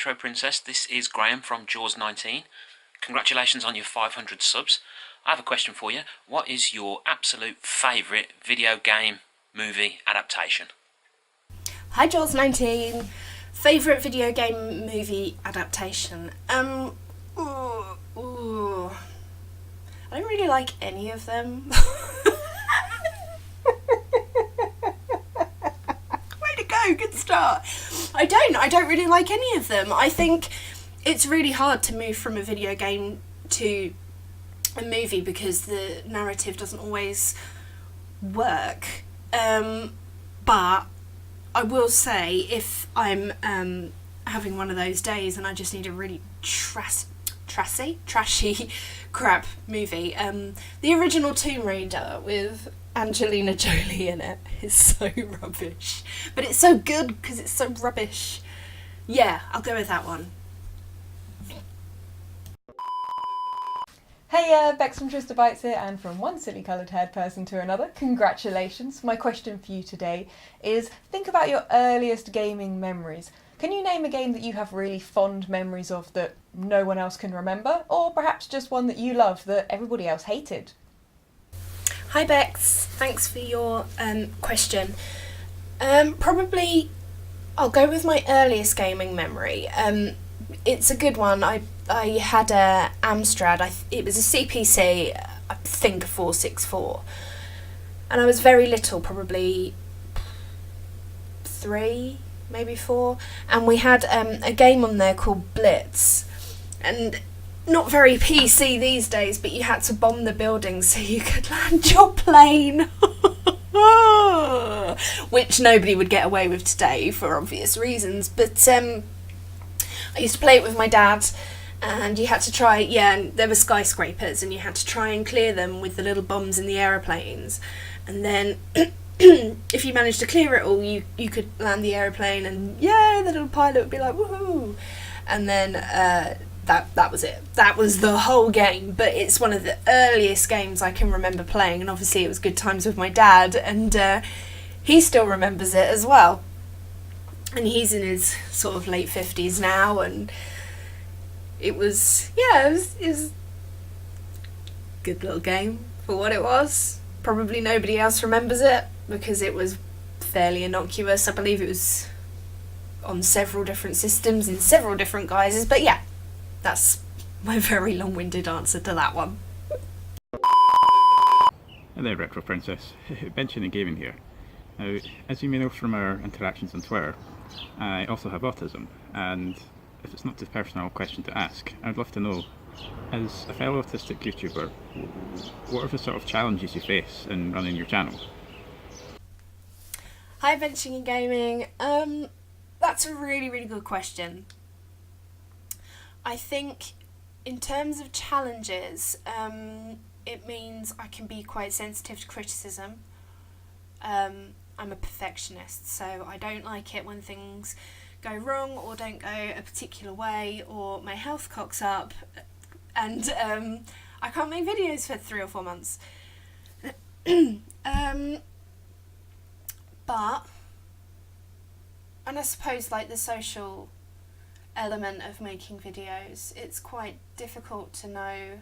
Retro Princess, this is Graham from Jaws19. Congratulations on your 500 subs. I have a question for you. What is your absolute favourite video game movie adaptation? Hi Jaws19. Favourite video game movie adaptation? I don't really like any of them. Way to go, good start. I don't really like any of them. I think it's really hard to move from a video game to a movie because the narrative doesn't always work. But I will say, if I'm having one of those days and I just need a really trashy crap movie, the original Tomb Raider with Angelina Jolie in it is so rubbish. But it's so good because it's so rubbish. Yeah, I'll go with that one. Hey, Bex from Trista Bites here, and from one silly coloured haired person to another, congratulations. My question for you today is, think about your earliest gaming memories. Can you name a game that you have really fond memories of that no one else can remember, or perhaps just one that you loved that everybody else hated? Hi Bex, thanks for your question. Probably I'll go with my earliest gaming memory. It's a good one. I had a Amstrad. It was a CPC, I think a 464, and I was very little, probably 3, maybe 4, and we had a game on there called Blitz, and not very PC these days, but you had to bomb the buildings so you could land your plane. Which nobody would get away with today for obvious reasons, but I used to play it with my dad, and you had to try, and there were skyscrapers, and you had to try and clear them with the little bombs in the aeroplanes, and then if you managed to clear it all, you could land the aeroplane, and the little pilot would be like, woohoo, and then that was it. That was the whole game. But it's one of the earliest games I can remember playing, and obviously it was good times with my dad, and he still remembers it as well. And he's in his sort of late 50s now, and it was a good little game for what it was. Probably nobody else remembers it because it was fairly innocuous. I believe it was on several different systems in several different guises, but yeah, that's my very long-winded answer to that one. Hello, Retro Princess. Mentioning gaming here. Now, as you may know from our interactions on Twitter, I also have autism, and if it's not too personal question to ask, I'd love to know, as a fellow autistic YouTuber, what are the sort of challenges you face in running your channel? Hi, Benching and Gaming. That's a really, really good question. I think in terms of challenges, it means I can be quite sensitive to criticism. I'm a perfectionist, so I don't like it when things go wrong or don't go a particular way, or my health cocks up and I can't make videos for 3 or 4 months. But, and I suppose like the social element of making videos, it's quite difficult to know,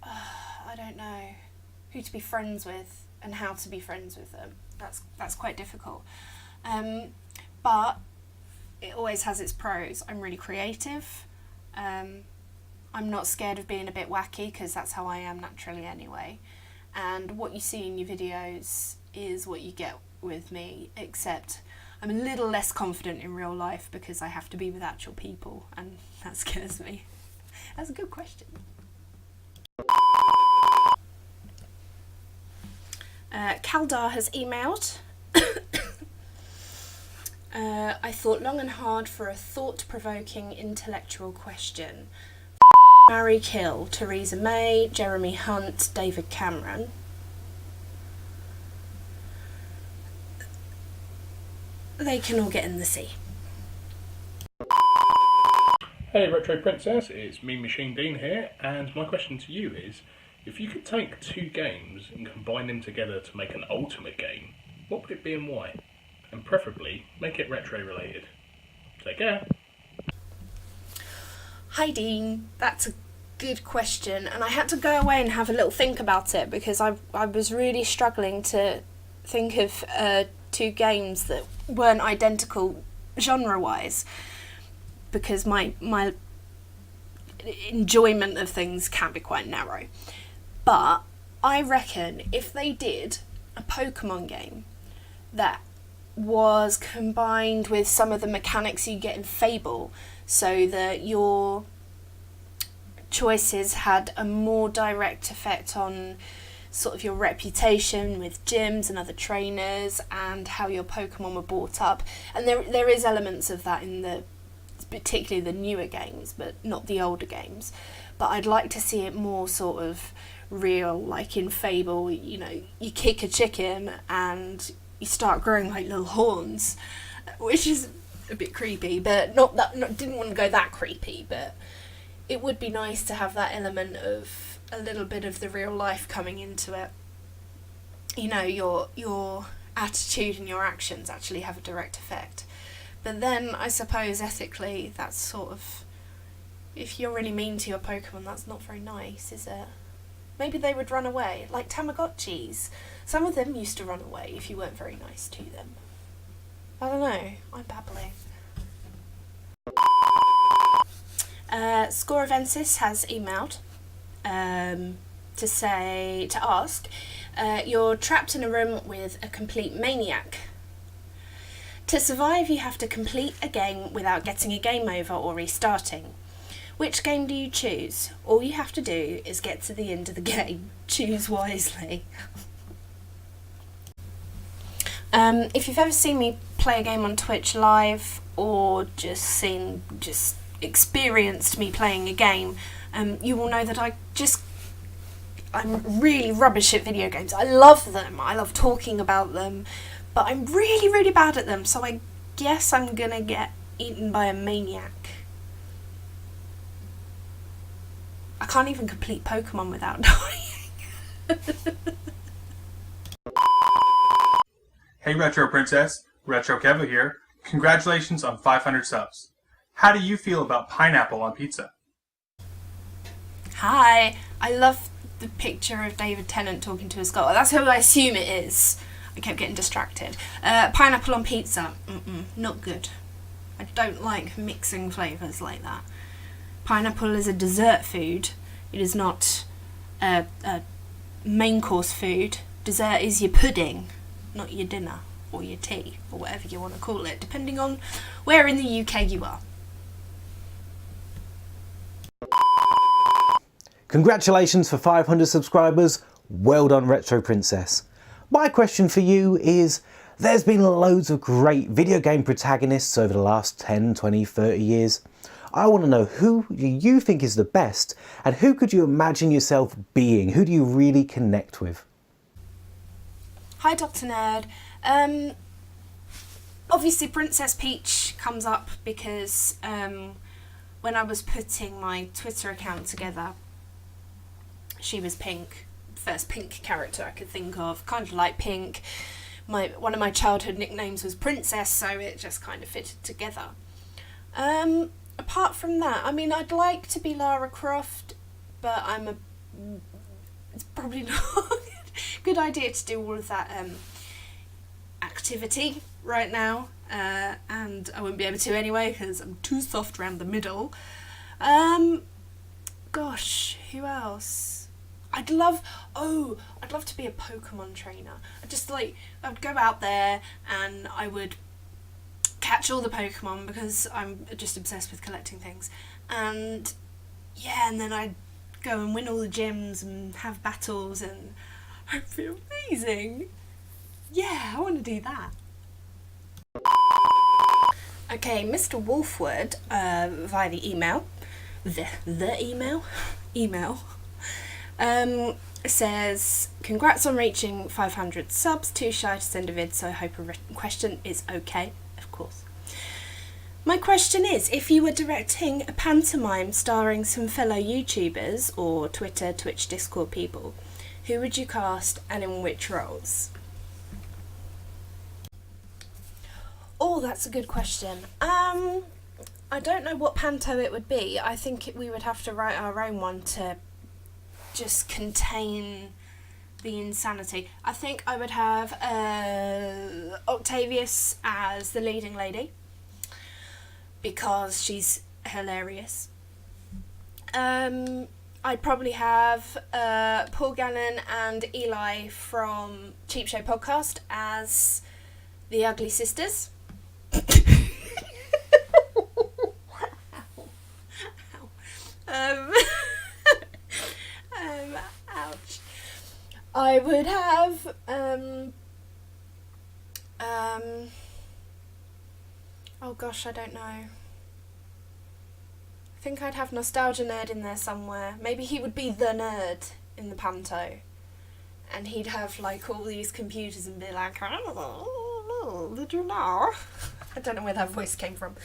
I don't know, who to be friends with and how to be friends with them. That's quite difficult. But it always has its pros. I'm really creative. I'm not scared of being a bit wacky because that's how I am naturally anyway. And what you see in your videos is what you get with me, except I'm a little less confident in real life because I have to be with actual people, and that scares me. That's a good question. Kaldar has emailed. I thought long and hard for a thought-provoking intellectual question. Marry, kill Theresa May, Jeremy Hunt, David Cameron. They can all get in the sea. Hey Retro Princess, it's me Machine Dean here, and my question to you is, if you could take 2 games and combine them together to make an ultimate game, what would it be and why? And preferably, make it retro related. Take care. Hi Dean, that's a good question, and I had to go away and have a little think about it because I was really struggling to think of two games that weren't identical genre-wise, because my enjoyment of things can be quite narrow. But I reckon if they did a Pokemon game that was combined with some of the mechanics you get in Fable, so that your choices had a more direct effect on sort of your reputation with gyms and other trainers and how your Pokemon were brought up. And there is elements of that in the, particularly the newer games, but not the older games. But I'd like to see it more sort of real, like in Fable, you know, you kick a chicken and you start growing like little horns, which is a bit creepy, but didn't want to go that creepy, but it would be nice to have that element of a little bit of the real life coming into it. You know, your attitude and your actions actually have a direct effect. But then I suppose ethically that's sort of, if you're really mean to your Pokemon, that's not very nice, is it? Maybe they would run away, like Tamagotchis. Some of them used to run away if you weren't very nice to them. I don't know, I'm babbling. Scorevensis has emailed to ask, you're trapped in a room with a complete maniac. To survive, you have to complete a game without getting a game over or restarting. Which game do you choose? All you have to do is get to the end of the game. Choose wisely. If you've ever seen me play a game on Twitch live, or just experienced me playing a game, you will know that I'm really rubbish at video games. I love them, I love talking about them, but I'm really, really bad at them, so I guess I'm gonna get eaten by a maniac. I can't even complete Pokemon without dying. Hey Retro Princess, Retro Kevo here. Congratulations on 500 subs. How do you feel about pineapple on pizza? Hi, I love the picture of David Tennant talking to a skull. That's who I assume it is. I kept getting distracted. Pineapple on pizza, not good. I don't like mixing flavours like that. Pineapple is a dessert food. It is not a main course food. Dessert is your pudding, not your dinner or your tea or whatever you want to call it, depending on where in the UK you are. Congratulations for 500 subscribers. Well done, Retro Princess. My question for you is, there's been loads of great video game protagonists over the last 10, 20, 30 years. I want to know, who do you think is the best, and who could you imagine yourself being? Who do you really connect with? Hi Dr. Nerd. Obviously Princess Peach comes up because when I was putting my Twitter account together, she was pink. First pink character I could think of, kind of like Pink. One of my childhood nicknames was Princess, so it just kind of fitted together. Apart from that, I mean, I'd like to be Lara Croft, but it's probably not a good idea to do all of that activity right now, and I wouldn't be able to anyway because I'm too soft around the middle. Gosh, who else? I'd love to be a Pokemon trainer. I would go out there and I would catch all the Pokemon because I'm just obsessed with collecting things. And then I'd go and win all the gyms and have battles, and I'd feel amazing. Yeah, I want to do that. Okay, Mr. Wolfwood, via the email, says, congrats on reaching 500 subs, too shy to send a vid, so I hope a written question is okay, of course. My question is, if you were directing a pantomime starring some fellow YouTubers or Twitter, Twitch, Discord people, who would you cast and in which roles? Oh, that's a good question. I don't know what panto it would be. I think we would have to write our own one to just contain the insanity. I think I would have Octavius as the leading lady because she's hilarious. I'd probably have Paul Gannon and Eli from Cheap Show Podcast as the Ugly Sisters. Ouch. I would have oh gosh, I don't know. I think I'd have Nostalgia Nerd in there somewhere. Maybe he would be the nerd in the panto. And he'd have like all these computers and be like, oh, did you know? I don't know where that voice came from.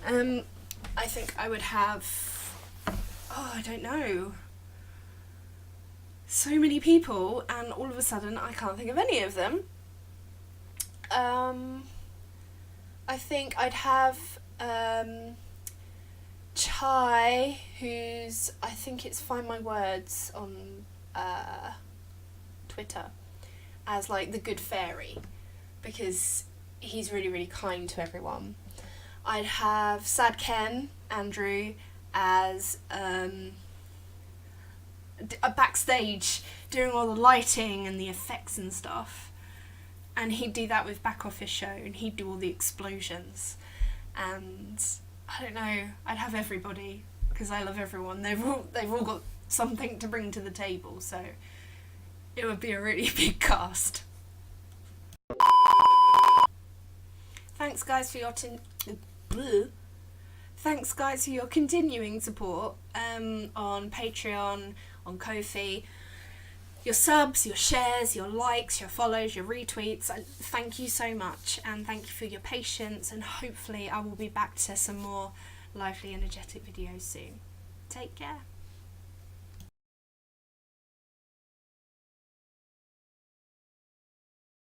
I think I would have, I don't know. So many people, and all of a sudden I can't think of any of them. I think I'd have Chai, who's, I think it's Find My Words on Twitter, as like the good fairy, because he's really, really kind to everyone. I'd have Sad Ken, Andrew, as a backstage doing all the lighting and the effects and stuff, and he'd do that with Back Office Show, and he'd do all the explosions, and I don't know, I'd have everybody because I love everyone. They've all got something to bring to the table, so it would be a really big cast. Thanks guys for your continuing support on Patreon, on Ko-fi, your subs, your shares, your likes, your follows, your retweets. Thank you so much, and thank you for your patience, and hopefully I will be back to some more lively, energetic videos soon. Take care.